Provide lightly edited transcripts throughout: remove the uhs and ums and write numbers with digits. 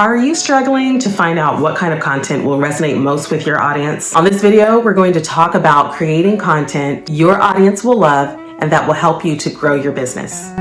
Are you struggling to find out what kind of content will resonate most with your audience? On this video, we're going to talk about creating content your audience will love and that will help you to grow your business.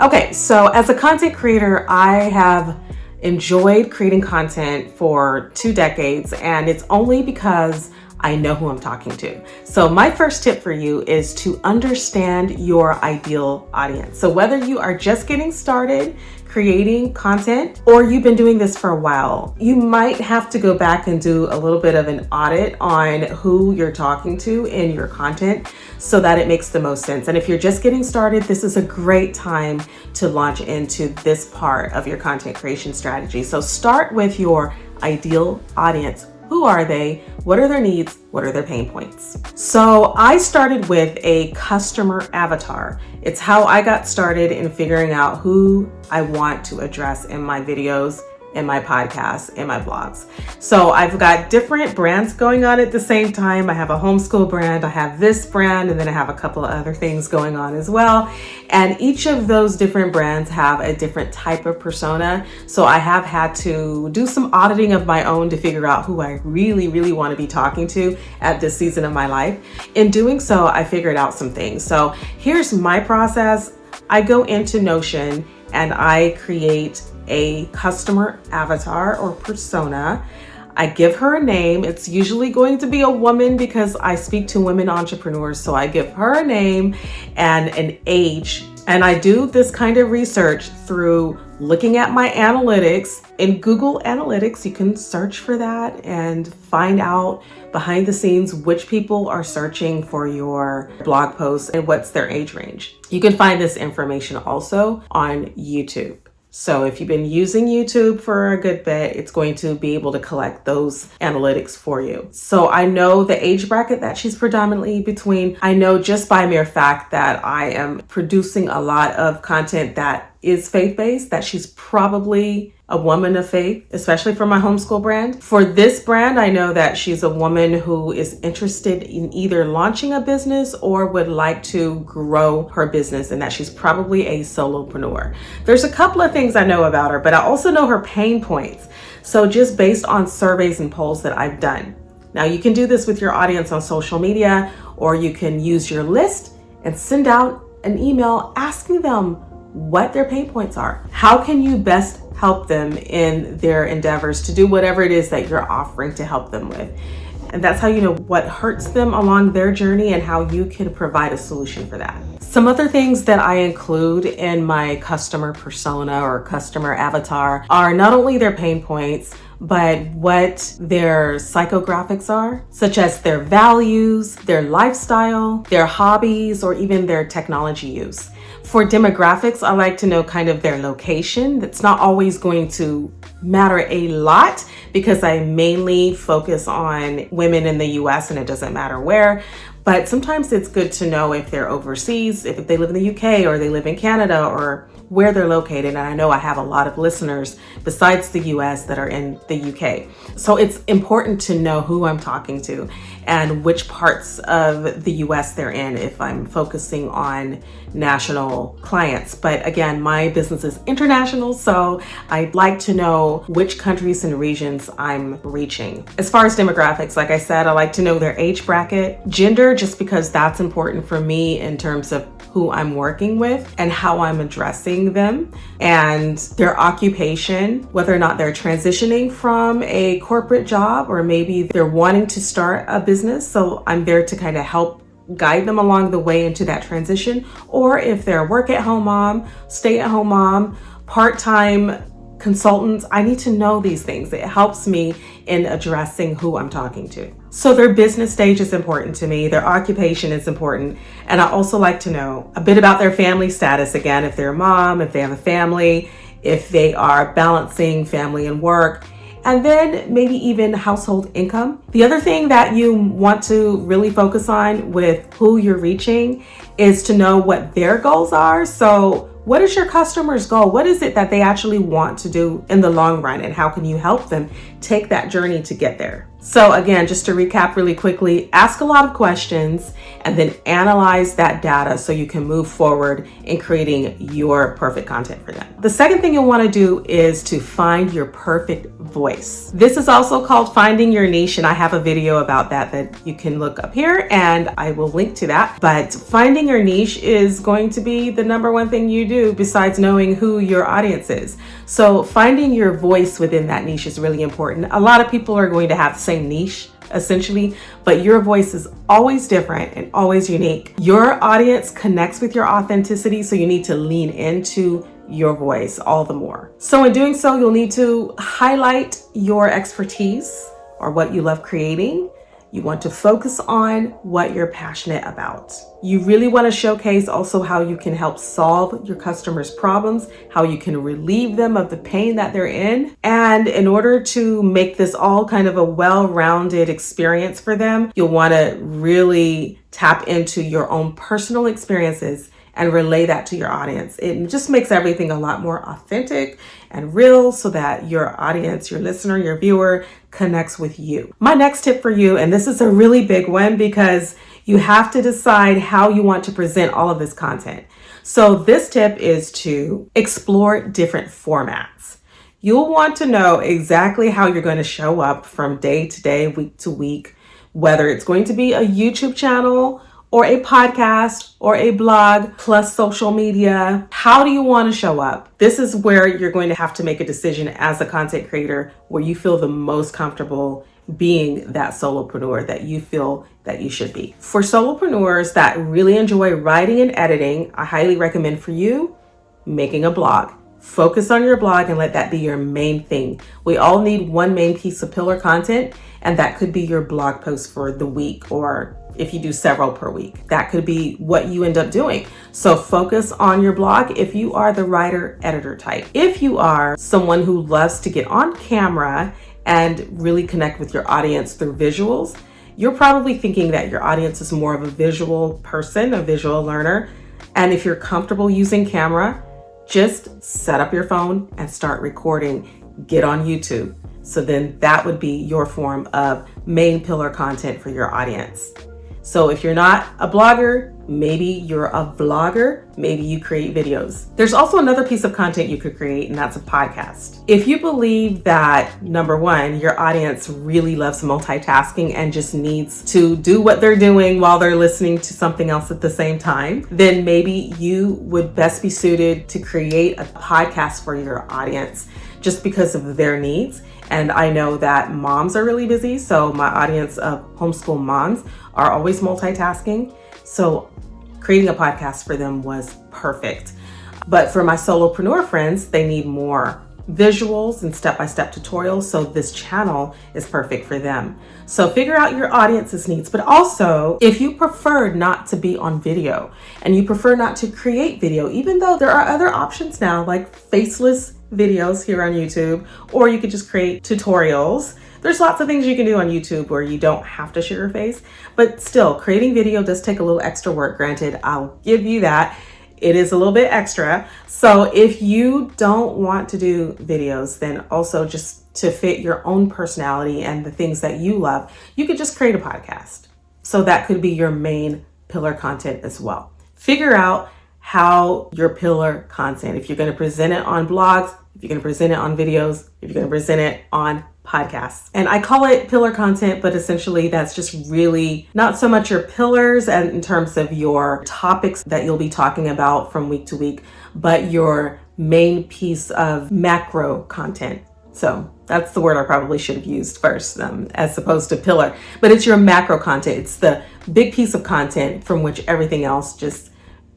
Okay, so as a content creator, I have enjoyed creating content for 2 decades, and it's only because I know who I'm talking to. So my first tip for you is to understand your ideal audience. So whether you are just getting started creating content or you've been doing this for a while, you might have to go back and do a little bit of an audit on who you're talking to in your content so that it makes the most sense. And if you're just getting started, this is a great time to launch into this part of your content creation strategy. So start with your ideal audience. Who are they? What are their needs? What are their pain points? So I started with a customer avatar. It's how I got started in figuring out who I want to address in my videos, in my podcasts, in my blogs. So I've got different brands going on at the same time. I have a homeschool brand, I have this brand, and then I have a couple of other things going on as well. And each of those different brands have a different type of persona. So I have had to do some auditing of my own to figure out who I really want to be talking to at this season of my life. In doing so, I figured out some things. So here's my process. I go into Notion and I create a customer avatar or persona. I give her a name. It's usually going to be a woman because I speak to women entrepreneurs. So I give her a name and an age. And I do this kind of research through looking at my analytics. In Google Analytics, you can search for that and find out behind the scenes which people are searching for your blog posts and what's their age range. You can find this information also on YouTube. So if you've been using YouTube for a good bit, it's going to be able to collect those analytics for you. So I know the age bracket that she's predominantly between. I know just by mere fact that I am producing a lot of content that is faith-based, that she's probably a woman of faith, especially for my homeschool brand. For this brand, I know that she's a woman who is interested in either launching a business or would like to grow her business, and that she's probably a solopreneur. There's a couple of things I know about her, but I also know her pain points. So just based on surveys and polls that I've done. Now you can do this with your audience on social media, or you can use your list and send out an email asking them what their pain points are. How can you best help them in their endeavors to do whatever it is that you're offering to help them with? And that's how you know what hurts them along their journey and how you can provide a solution for that. Some other things that I include in my customer persona or customer avatar are not only their pain points, but what their psychographics are, such as their values, their lifestyle, their hobbies, or even their technology use. For demographics, I like to know kind of their location. That's not always going to matter a lot because I mainly focus on women in the US and it doesn't matter where. But sometimes it's good to know if they're overseas, if they live in the UK or they live in Canada or where they're located. And I know I have a lot of listeners besides the US that are in the UK. So it's important to know who I'm talking to and which parts of the US they're in if I'm focusing on national clients. But again, my business is international, so I'd like to know which countries and regions I'm reaching. As far as demographics, like I said, I like to know their age bracket, gender, just because that's important for me in terms of who I'm working with and how I'm addressing them, and their occupation, whether or not they're transitioning from a corporate job or maybe they're wanting to start a business. So I'm there to kind of help guide them along the way into that transition, or if they're a work-at-home mom, stay-at-home mom, part-time consultants. I need to know these things. It helps me in addressing who I'm talking to. So their business stage is important to me. Their occupation is important. And I also like to know a bit about their family status. Again, if they're a mom, if they have a family, if they are balancing family and work, and then maybe even household income. The other thing that you want to really focus on with who you're reaching is to know what their goals are. So what is your customer's goal? What is it that they actually want to do in the long run? And how can you help them take that journey to get there? So again, just to recap really quickly, ask a lot of questions and then analyze that data so you can move forward in creating your perfect content for them. The second thing you'll want to do is to find your perfect voice. This is also called finding your niche, and I have a video about that you can look up here, and I will link to that. But finding your niche is going to be the number one thing you do besides knowing who your audience is. So finding your voice within that niche is really important. A lot of people are going to have the same niche essentially, but your voice is always different and always unique. Your audience connects with your authenticity, so you need to lean into your voice all the more. So in doing so, you'll need to highlight your expertise or what you love creating. You want to focus on what you're passionate about. You really want to showcase also how you can help solve your customers' problems, how you can relieve them of the pain that they're in. And in order to make this all kind of a well-rounded experience for them, you'll want to really tap into your own personal experiences and relay that to your audience. It just makes everything a lot more authentic and real so that your audience, your listener, your viewer connects with you. My next tip for you, and this is a really big one because you have to decide how you want to present all of this content. So this tip is to explore different formats. You'll want to know exactly how you're going to show up from day to day, week to week, whether it's going to be a YouTube channel or a podcast or a blog plus social media. How do you want to show up? This is where you're going to have to make a decision as a content creator where you feel the most comfortable being that solopreneur that you feel that you should be. For solopreneurs that really enjoy writing and editing, I highly recommend for you making a blog. Focus on your blog and let that be your main thing. We all need one main piece of pillar content, and that could be your blog post for the week, or if you do several per week, that could be what you end up doing. So focus on your blog if you are the writer editor type. If you are someone who loves to get on camera and really connect with your audience through visuals, you're probably thinking that your audience is more of a visual person, a visual learner. And if you're comfortable using camera, just set up your phone and start recording. Get on YouTube. So then that would be your form of main pillar content for your audience. So if you're not a blogger, maybe you're a vlogger, maybe you create videos. There's also another piece of content you could create, and that's a podcast. If you believe that, number one, your audience really loves multitasking and just needs to do what they're doing while they're listening to something else at the same time, then maybe you would best be suited to create a podcast for your audience just because of their needs. And I know that moms are really busy, so my audience of homeschool moms are always multitasking. So creating a podcast for them was perfect. But for my solopreneur friends, they need more visuals and step-by-step tutorials. So this channel is perfect for them. So figure out your audience's needs, but also if you prefer not to be on video and you prefer not to create video, even though there are other options now like faceless videos here on YouTube, or you could just create tutorials. There's lots of things you can do on YouTube where you don't have to show your face, but still creating video does take a little extra work. Granted, I'll give you that. It is a little bit extra. So if you don't want to do videos, then also just to fit your own personality and the things that you love, you could just create a podcast. So that could be your main pillar content as well. Figure out how your pillar content, if you're going to present it on blogs, if you're going to present it on videos, if you're going to present it on podcasts. And I call it pillar content, but essentially that's just really not so much your pillars and in terms of your topics that you'll be talking about from week to week, but your main piece of macro content. So that's the word I probably should have used first, as opposed to pillar, but it's your macro content. It's the big piece of content from which everything else just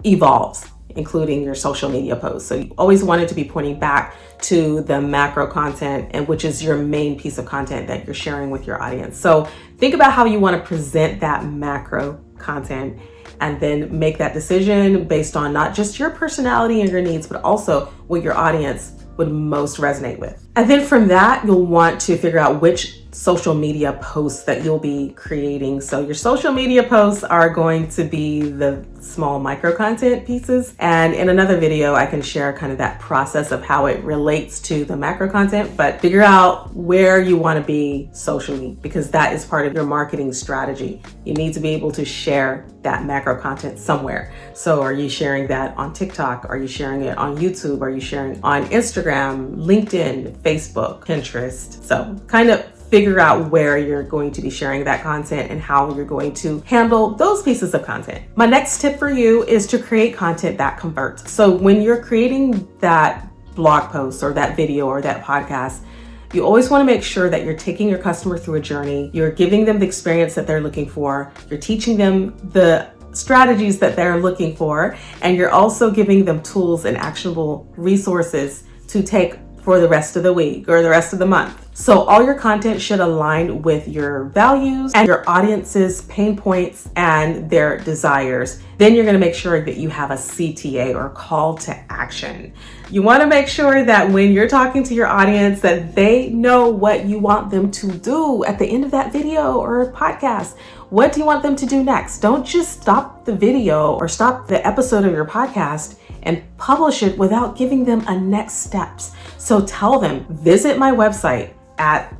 evolves, including your social media posts. So you always want it to be pointing back to the macro content, and which is your main piece of content that you're sharing with your audience. So think about how you want to present that macro content and then make that decision based on not just your personality and your needs, but also what your audience would most resonate with. And then from that, you'll want to figure out which social media posts that you'll be creating. So your social media posts are going to be the small micro content pieces. And in another video, I can share kind of that process of how it relates to the macro content, but figure out where you want to be socially, because that is part of your marketing strategy. You need to be able to share that macro content somewhere. So are you sharing that on TikTok? Are you sharing it on YouTube? Are you sharing on Instagram, LinkedIn, Facebook, Pinterest? So kind of figure out where you're going to be sharing that content and how you're going to handle those pieces of content. My next tip for you is to create content that converts. So when you're creating that blog post or that video or that podcast, you always want to make sure that you're taking your customer through a journey. You're giving them the experience that they're looking for. You're teaching them the strategies that they're looking for. And you're also giving them tools and actionable resources to take for the rest of the week or the rest of the month. So all your content should align with your values and your audience's pain points and their desires. Then you're going to make sure that you have a CTA or call to action. You want to make sure that when you're talking to your audience that they know what you want them to do at the end of that video or podcast. What do you want them to do next? Don't just stop the video or stop the episode of your podcast and publish it without giving them a next steps. So tell them, visit my website at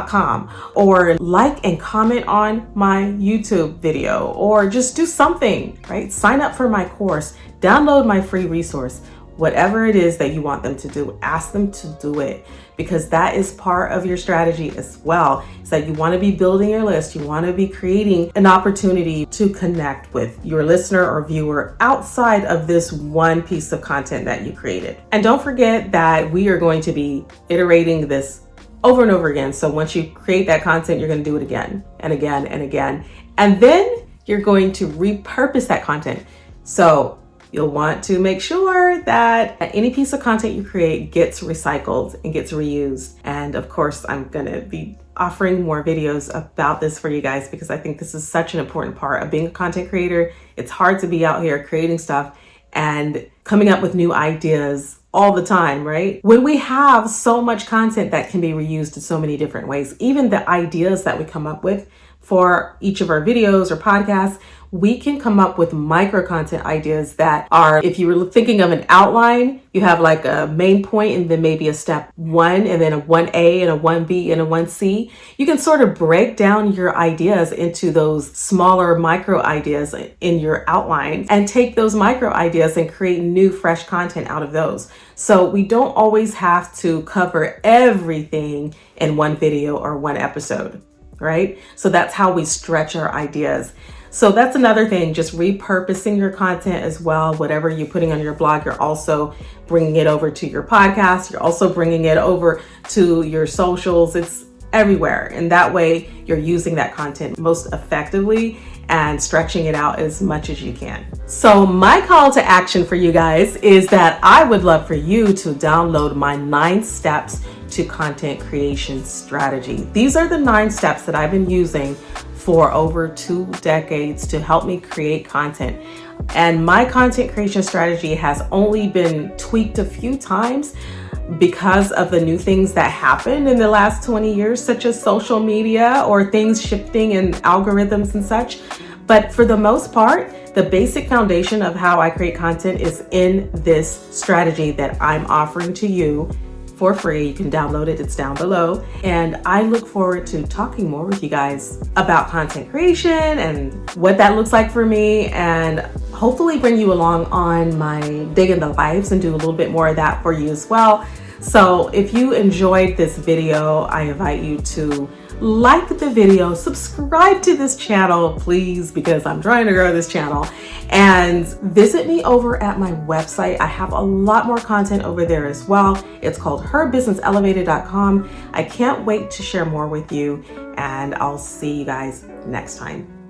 .com, or like and comment on my YouTube video, or just do something, right? Sign up for my course, download my free resource. Whatever it is that you want them to do, ask them to do it, because that is part of your strategy as well. It's that you want to be building your list. You want to be creating an opportunity to connect with your listener or viewer outside of this one piece of content that you created. And don't forget that we are going to be iterating this over and over again. So once you create that content, you're going to do it again and again and again. And then you're going to repurpose that content. So you'll want to make sure that any piece of content you create gets recycled and gets reused. And of course, I'm going to be offering more videos about this for you guys, because I think this is such an important part of being a content creator. It's hard to be out here creating stuff and coming up with new ideas all the time, right? When we have so much content that can be reused in so many different ways, even the ideas that we come up with for each of our videos or podcasts, we can come up with micro content ideas that are, if you were thinking of an outline, you have like a main point and then maybe a step 1 and then a 1A and a 1B and a 1C. You can sort of break down your ideas into those smaller micro ideas in your outline and take those micro ideas and create new fresh content out of those. So we don't always have to cover everything in one video or one episode, right? So that's how we stretch our ideas. So that's another thing, just repurposing your content as well. Whatever you're putting on your blog, you're also bringing it over to your podcast. You're also bringing it over to your socials. It's everywhere. And that way you're using that content most effectively and stretching it out as much as you can. So my call to action for you guys is that I would love for you to download my 9 steps to content creation strategy. These are the 9 steps that I've been using for over 2 decades to help me create content. And my content creation strategy has only been tweaked a few times because of the new things that happened in the last 20 years, such as social media or things shifting and algorithms and such. But for the most part, the basic foundation of how I create content is in this strategy that I'm offering to you for free. You can download it, it's down below. And I look forward to talking more with you guys about content creation and what that looks like for me, and hopefully bring you along on my dig in the lives and do a little bit more of that for you as well. So if you enjoyed this video, I invite you to like the video, subscribe to this channel, please, because I'm trying to grow this channel, and visit me over at my website. I have a lot more content over there as well. It's called herbusinesselevated.com. I can't wait to share more with you, and I'll see you guys next time.